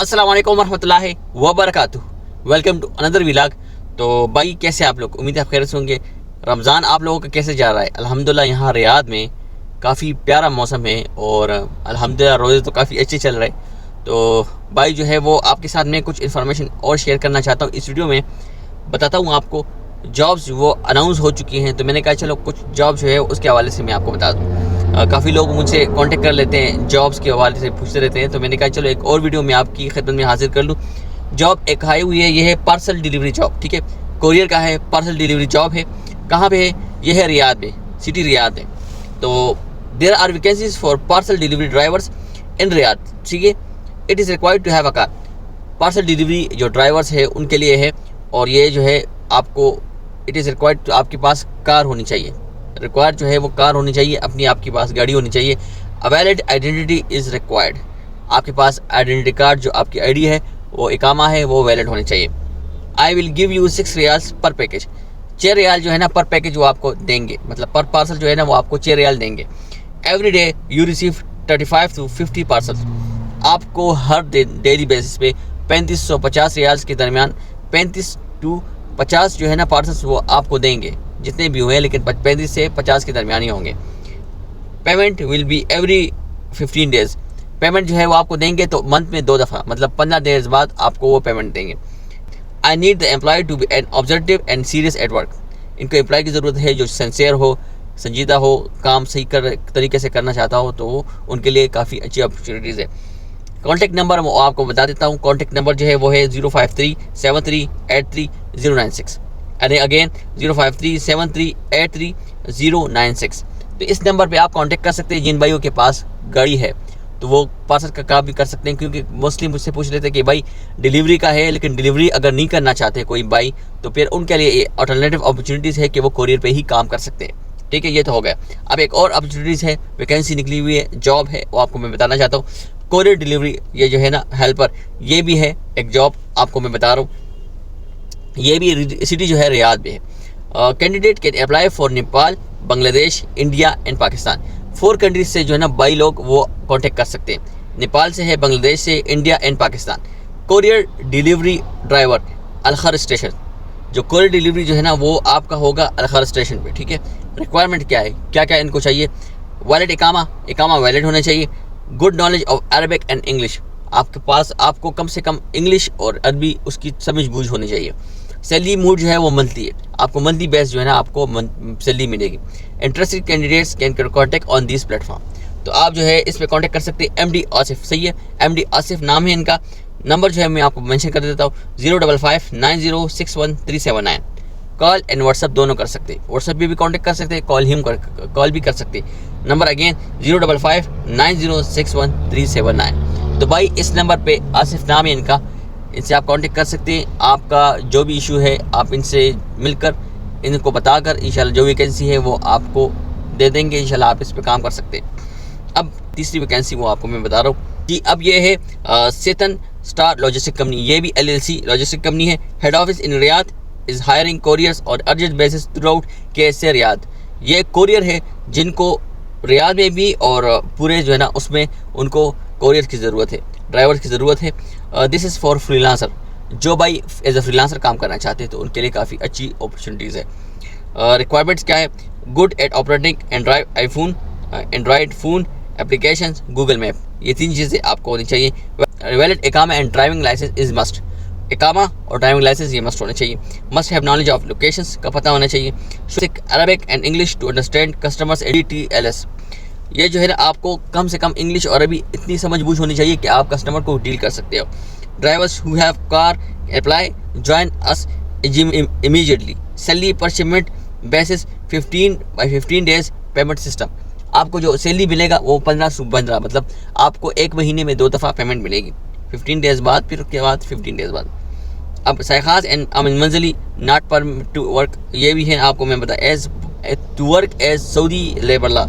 अस्सलाम वालेकुम वरहमतुल्लाहि वबरकातुहू। Welcome to another vlog. तो भाई कैसे आप लोग, उम्मीद है आप खैर से होंगे। रमज़ान आप लोगों का कैसे जा रहा है? अल्हम्दुलिल्लाह यहाँ रियाद में काफ़ी प्यारा मौसम है और अल्हम्दुलिल्लाह रोज़े तो काफ़ी अच्छे चल रहे। तो भाई जो है वो आपके साथ मैं कुछ इन्फॉर्मेशन और शेयर करना चाहता हूँ। इस वीडियो में बताता हूँ आपको जॉब्स वो अनाउंस हो चुकी हैं, तो मैंने कहा चलो कुछ जॉब जो है उसके हवाले से मैं आपको बता दूँ। काफ़ी लोग मुझसे कांटेक्ट कर लेते हैं, जॉब्स के हवाले से पूछते रहते हैं, तो मैंने कहा चलो एक और वीडियो में आपकी खिदमत में हाजिर कर लूँ। जॉब एक आई हुई है, ये है पार्सल डिलीवरी जॉब, ठीक है, कोरियर का है, पार्सल डिलीवरी जॉब है। कहाँ पे है? ये है रियाद में, सिटी रियाद में। तो there are vacancies for parcel delivery drivers in Riyadh, ठीक है। It is required to have a car. Parcel delivery जो ड्राइवर्स है उनके लिए है, और ये जो है आपको इट इज़ रिक्वायर्ड, आपके पास कार होनी चाहिए। रिक्वायर्ड जो है वो कार होनी चाहिए, अपनी आपके पास गाड़ी होनी चाहिए। A valid identity is required. आपके पास आइडेंटिटी कार्ड जो आपकी आईडी है, वो इकामा है, वो वैलिड होनी चाहिए। I will give you 6 riyals पर पैकेज। 6 रियाल जो है ना पर पैकेज वो आपको देंगे, मतलब पर पार्सल जो है ना वो आपको 6 रियाल देंगे। Every day you receive 35 to 50 parcel. आपको हर दिन डेली बेसिस पे 3550 रियाल्स के दरमियान 35 to 50 जो है ना पार्सल्स वो आपको देंगे, जितने भी हुए, लेकिन 35 से 50 के दरमियान ही होंगे। Payment will be every 15 days. Payment जो है वो आपको देंगे तो मंथ में 2 दफ़ा, मतलब 15 डेज बाद आपको वो पेमेंट देंगे। I need the employ to be an objective and serious at work. इनको एम्प्लॉय की ज़रूरत है जो सिंसियर हो, संजीदा हो, काम सही तरीके से करना चाहता हो, तो उनके लिए काफ़ी अच्छी अपॉर्चुनिटीज़ है। कॉन्टैक्ट नंबर वो आपको बता देता हूँ। कॉन्टैक्ट नंबर जो है वो है 05373833096 एंड अगेन 05373833096। तो इस नंबर पे आप कांटेक्ट कर सकते हैं। जिन भाइयों के पास गाड़ी है तो वो पार्सल का काम भी कर सकते हैं, क्योंकि मोस्टली मुझसे पूछ लेते हैं कि भाई डिलीवरी का है, लेकिन डिलीवरी अगर नहीं करना चाहते कोई भाई, तो फिर उनके लिए अल्टरनेटिव अपॉर्चुनिटीज़ है कि वो कोरियर पे ही काम कर सकते हैं, ठीक है। ये तो हो गया। अब एक और अपॉर्चुनिटीज़ है, वैकेंसी निकली हुई है, जॉब है, वो आपको मैं बताना चाहता हूँ। कोरियर डिलीवरी, ये जो है ना हेल्पर, ये भी है एक जॉब, आपको मैं बता रहा हूँ। ये भी सिटी जो है रियाद में है। Candidate can apply for Nepal, Bangladesh, India and Pakistan. 4 countries से जो है ना भाई लोग वो कांटेक्ट कर सकते हैं। नेपाल से है, बांग्लादेश से, India and Pakistan. Courier delivery driver अलखर स्टेशन। जो कोरियर डिलीवरी जो है ना वो आपका होगा अलखर स्टेशन पे, ठीक है। रिक्वायरमेंट क्या है, क्या क्या इनको चाहिए? वैलिड इकामा वैलिड होना चाहिए। Good knowledge of Arabic and English. आपके पास आपको कम से कम इंग्लिश और अरबी उसकी समझ बूझ होनी चाहिए। सैलरी मूड जो है वो मंथली है, आपको मंथली बेस जो है ना आपको सैलरी मिलेगी। Interested candidates can contact on this platform. तो आप जो है इस पर कॉन्टैक्ट कर सकते हैं। MD आसिफ, सही है, MD आसिफ नाम है इनका। नंबर जो है मैं आपको मेंशन कर देता हूँ, 0559061 कॉल एंड व्हाट्सअप दोनों कर सकते हैं। व्हाट्सअप भी कॉन्टैक्ट कर सकते हैं, कॉल भी कर सकते हैं। नंबर अगेन 0559061 तो भाई इस नंबर पे आसिफ नाम है इनका, इनसे आप कांटेक्ट कर सकते हैं। आपका जो भी इशू है आप इनसे मिलकर इनको बताकर इंशाल्लाह जो वैकेंसी है वो आपको दे देंगे। इंशाल्लाह आप इस पे काम कर सकते हैं। अब तीसरी वैकेंसी वो आपको मैं बता रहा हूँ कि अब ये है सेतन स्टार लॉजिस्टिक कंपनी। ये भी LLC लॉजिस्टिक कंपनी है। Head office in Riyadh is hiring couriers और urgent basis throughout KSA Riyadh. ये कोरियर है जिनको रियाद में भी और पूरे जो है ना उसमें उनको कोरियर की ज़रूरत है, ड्राइवर की ज़रूरत है। This is for freelancer. जो भाई एज अ फ्रीलांसर काम करना चाहते हैं तो उनके लिए काफ़ी अच्छी अपॉर्चुनिटीज़ है। रिक्वायरमेंट्स क्या है? Good at operating Android phone applications, Google map. ये 3 चीज़ें आपको होनी चाहिए। वैलिड इकामा and driving licence is must. इकामा और ड्राइविंग लाइसेंस ये मस्ट होने चाहिए। Must have knowledge of locations का पता होना चाहिए। Arabic and English to understand customers ADTLS। ये जो है ना आपको कम से कम इंग्लिश और अरबी इतनी समझ बूझ होनी चाहिए कि आप कस्टमर को डील कर सकते हो। Drivers who have car apply join us immediately. Salary per shipment basis 15 days payment system. आपको जो सैलरी मिलेगा वो 15 मतलब आपको 1 महीने में 2 दफ़ा पेमेंट मिलेगी। 15 डेज बाद, फिर उसके बाद 15 डेज बाद। अब साइखास एंड अमिन मंजली नॉट परमिट टू वर्क, ये भी है आपको मैं बता as to work as Saudi labour law.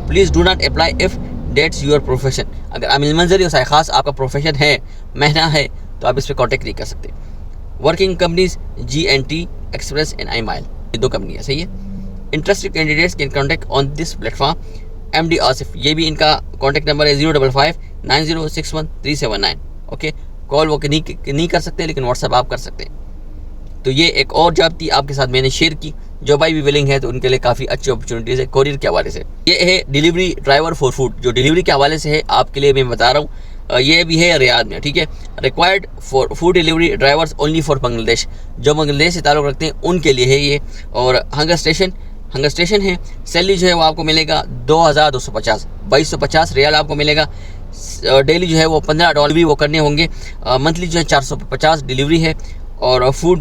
Please do not apply if that's your profession. अगर अमिन मंजली और साइखास आपका प्रोफेशन है, महना है, तो आप इस पर कॉन्टैक्ट नहीं कर सकते। Working companies GNT express and iMile, ये 2 कंपनी है, सही है। Interested candidates can contact on this platform. MD Asif, ये भी इनका कॉन्टैक्ट नंबर है 0559061 379। ओके, कॉल वो नहीं कर सकते, लेकिन व्हाट्सएप आप कर सकते हैं। तो ये एक और जॉब थी आपके साथ मैंने शेयर की। जो भाई भी विलिंग है तो उनके लिए काफ़ी अच्छी अपॉर्चुनिटीज़ है कोरियर के हवाले से। ये है डिलीवरी ड्राइवर फॉर फूड, जो डिलीवरी के हवाले से है आपके लिए मैं बता रहा हूँ। ये भी है रियाद में, ठीक है। Required for food delivery drivers only for Bangladesh, जो बांग्लादेश से ताल्लुक़ रखते हैं उनके लिए है ये। और हंगर स्टेशन है। सैलरी जो है वो आपको मिलेगा 2250 2250 रियाल आपको मिलेगा। डेली जो है वो $15 वो करने होंगे। मंथली जो है 450 डिलीवरी है। और फूड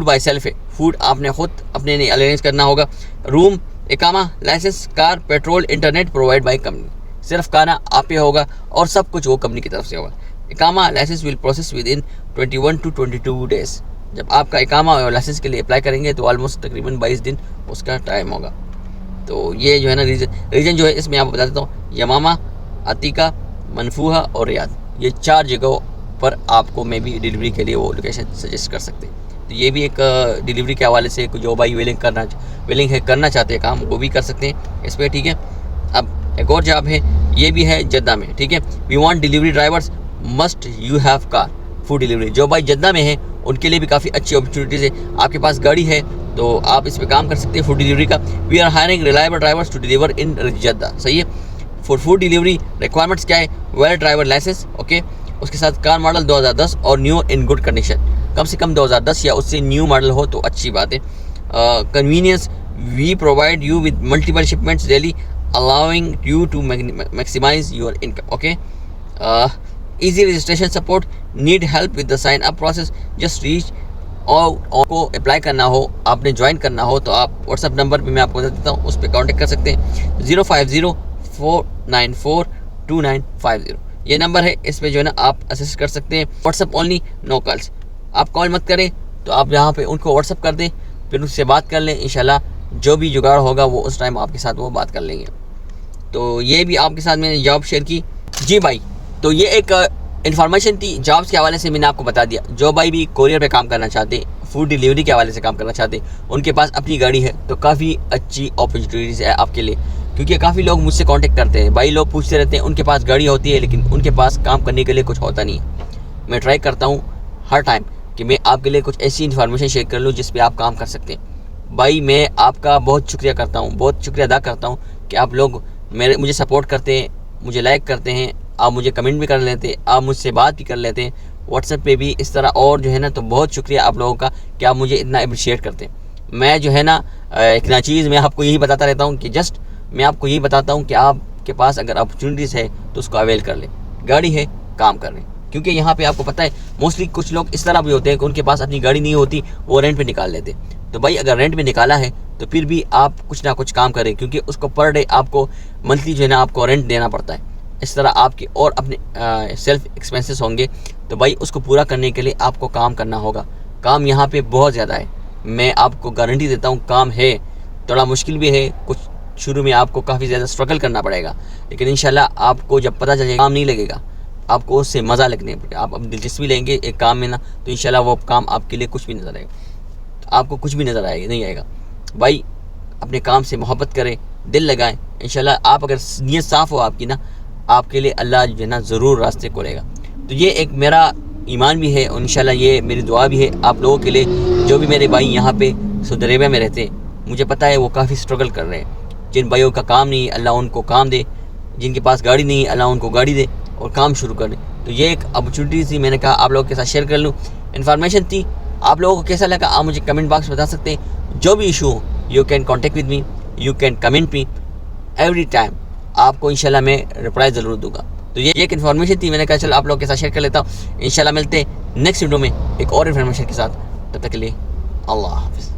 बाय सेल्फ है, फूड आपने खुद अपने लिए अरेंज करना होगा। रूम, इकामा, licence, car, petrol, internet provide by company. सिर्फ खाना आप पे होगा और सब कुछ वो कंपनी की तरफ से होगा। इकामा licence will process within 21 to 22 days. जब आपका इकामा और लाइसेंस के लिए अप्लाई करेंगे तो ऑलमोस्ट तकरीबन 22 दिन उसका टाइम होगा। तो ये जो है ना रीजन जो है इसमें आपको बता देता हूँ, यमामा, अतीका, मनफूहा और रियाद, ये 4 जगहों पर आपको मैं भी डिलीवरी के लिए वो लोकेशन सजेस्ट कर सकते हैं। तो ये भी एक डिलीवरी के हवाले से जो भाई विलिंग है करना चाहते हैं काम, वो भी कर सकते हैं इस पर, ठीक है। अब एक और जॉब है, ये भी है जद्दा में, ठीक है। We want delivery drivers must you have car food delivery. जो भाई जद्दा में है उनके लिए भी काफ़ी अच्छी अपॉर्चुनिटीज़ है। आपके पास गाड़ी है तो आप इस पर काम कर सकते हैं फूड डिलीवरी का। We are hiring reliable drivers to deliver in Jeddah, सही है। फॉर फूड डिलीवरी रिक्वायरमेंट्स क्या है, वेल ड्राइवर लाइसेंस, ओके। उसके साथ कार मॉडल 2010 और न्यू इन गुड कंडीशन, कम से कम 2010 या उससे न्यू मॉडल हो तो अच्छी बात है। Convenience, we provide you with multiple shipments daily allowing you to maximise your income, okay. Easy registration support, need help with the sign up process, just reach. और को अप्लाई करना हो, आपने ज्वाइन करना हो तो आप व्हाट्सअप नंबर पे मैं आपको बता देता हूँ, उस पर कॉन्टेक्ट कर सकते हैं। 050-494-2950 ये नंबर है। इस पे जो है ना आप असिस्ट कर सकते हैं। WhatsApp only, no calls. आप कॉल मत करें, तो आप यहाँ पे उनको व्हाट्सअप कर दें, फिर उससे बात कर लें। इंशाल्लाह जो भी जुगाड़ होगा वो उस टाइम आपके साथ वो बात कर लेंगे। तो ये भी आपके साथ मैंने जॉब शेयर की जी भाई। तो ये एक इन्फॉर्मेशन थी जॉब्स के हवाले से, मैंने आपको बता दिया। जो भाई भी कोरियर पे काम करना चाहते, फूड डिलीवरी के हवाले से काम करना चाहते, उनके पास अपनी गाड़ी है तो काफ़ी अच्छी अपॉर्चुनिटीज़ है आपके लिए। क्योंकि काफ़ी लोग मुझसे कांटेक्ट करते हैं, भाई लोग पूछते रहते हैं उनके पास गाड़ी होती है लेकिन उनके पास काम करने के लिए कुछ होता नहीं है। मैं ट्राई करता हूँ हर टाइम कि मैं आपके लिए कुछ ऐसी इन्फॉर्मेशन शेयर कर लूँ जिस पे आप काम कर सकते हैं। भाई मैं आपका बहुत शुक्रिया करता हूँ, बहुत शुक्रिया अदा करता हूँ कि आप लोग मुझे सपोर्ट करते हैं, मुझे लाइक करते हैं, आप मुझे कमेंट भी कर लेते हैं, आप मुझसे बात भी कर लेते हैं व्हाट्सएप पे भी इस तरह। और जो है ना तो बहुत शुक्रिया आप लोगों का कि आप मुझे इतना अप्रिशिएट करते हैं। मैं जो है ना एक ना चीज़ मैं आपको यही बताता रहता हूँ कि जस्ट मैं आपको यही बताता हूँ कि आपके पास अगर अपॉर्चुनिटीज़ है तो उसको अवेल कर लें। गाड़ी है, काम कर लें। क्योंकि यहाँ पे आपको पता है मोस्टली कुछ लोग इस तरह भी होते हैं कि उनके पास अपनी गाड़ी नहीं होती, वो रेंट पे निकाल लेते। तो भाई अगर रेंट पे निकाला है तो फिर भी आप कुछ ना कुछ काम करें, क्योंकि उसको पर डे आपको मंथली जो है ना आपको रेंट देना पड़ता है। इस तरह आपके और अपने सेल्फ एक्सपेंसेस होंगे, तो भाई उसको पूरा करने के लिए आपको काम करना होगा। काम यहाँ पे बहुत ज़्यादा है, मैं आपको गारंटी देता हूँ। काम है, थोड़ा मुश्किल भी है, कुछ शुरू में आपको काफ़ी ज़्यादा स्ट्रगल करना पड़ेगा, लेकिन इंशाल्लाह आपको जब पता चलेगा काम नहीं लगेगा, आपको उससे मज़ा लगने पड़ेगा। आप अब दिलचस्पी लेंगे एक काम में ना, तो इंशाल्लाह वो काम आपके लिए कुछ भी नज़र आएगा, तो आपको कुछ भी नज़र आएगा नहीं आएगा। भाई अपने काम से मोहब्बत करें, दिल लगाएं। इंशाल्लाह आप अगर नीयत साफ़ हो आपकी ना, आपके लिए अल्लाह जो है ना ज़रूर रास्ते खोलेगा। तो ये एक मेरा ईमान भी है और इंशाल्लाह ये मेरी दुआ भी है आप लोगों के लिए। जो भी मेरे भाई यहाँ पे सऊदी अरेबिया में रहते हैं, मुझे पता है वो काफ़ी स्ट्रगल कर रहे हैं। जिन भाइयों का काम नहीं, अल्लाह उनको काम दे। जिनके पास गाड़ी नहीं, अल्लाह उनको गाड़ी दे और काम शुरू कर दे। तो ये एक अपॉर्चुनिटी थी, मैंने कहा आप लोगों के साथ शेयर कर लूँ। इन्फॉर्मेशन थी, आप लोगों को कैसा लगा आप मुझे कमेंट बॉक्स में बता सकते हैं। जो भी इशू हो, you can contact with me, you can comment me every time. आपको इंशाल्लाह मैं रिप्लाई ज़रूर दूंगा। तो ये एक इन्फॉर्मेशन थी, मैंने कहा चलो आप लोगों के साथ शेयर कर लेता हूँ। इंशाल्लाह मिलते हैं नेक्स्ट वीडियो में एक और इन्फॉर्मेशन के साथ। तब तक के लिए अल्लाह हाफिज़।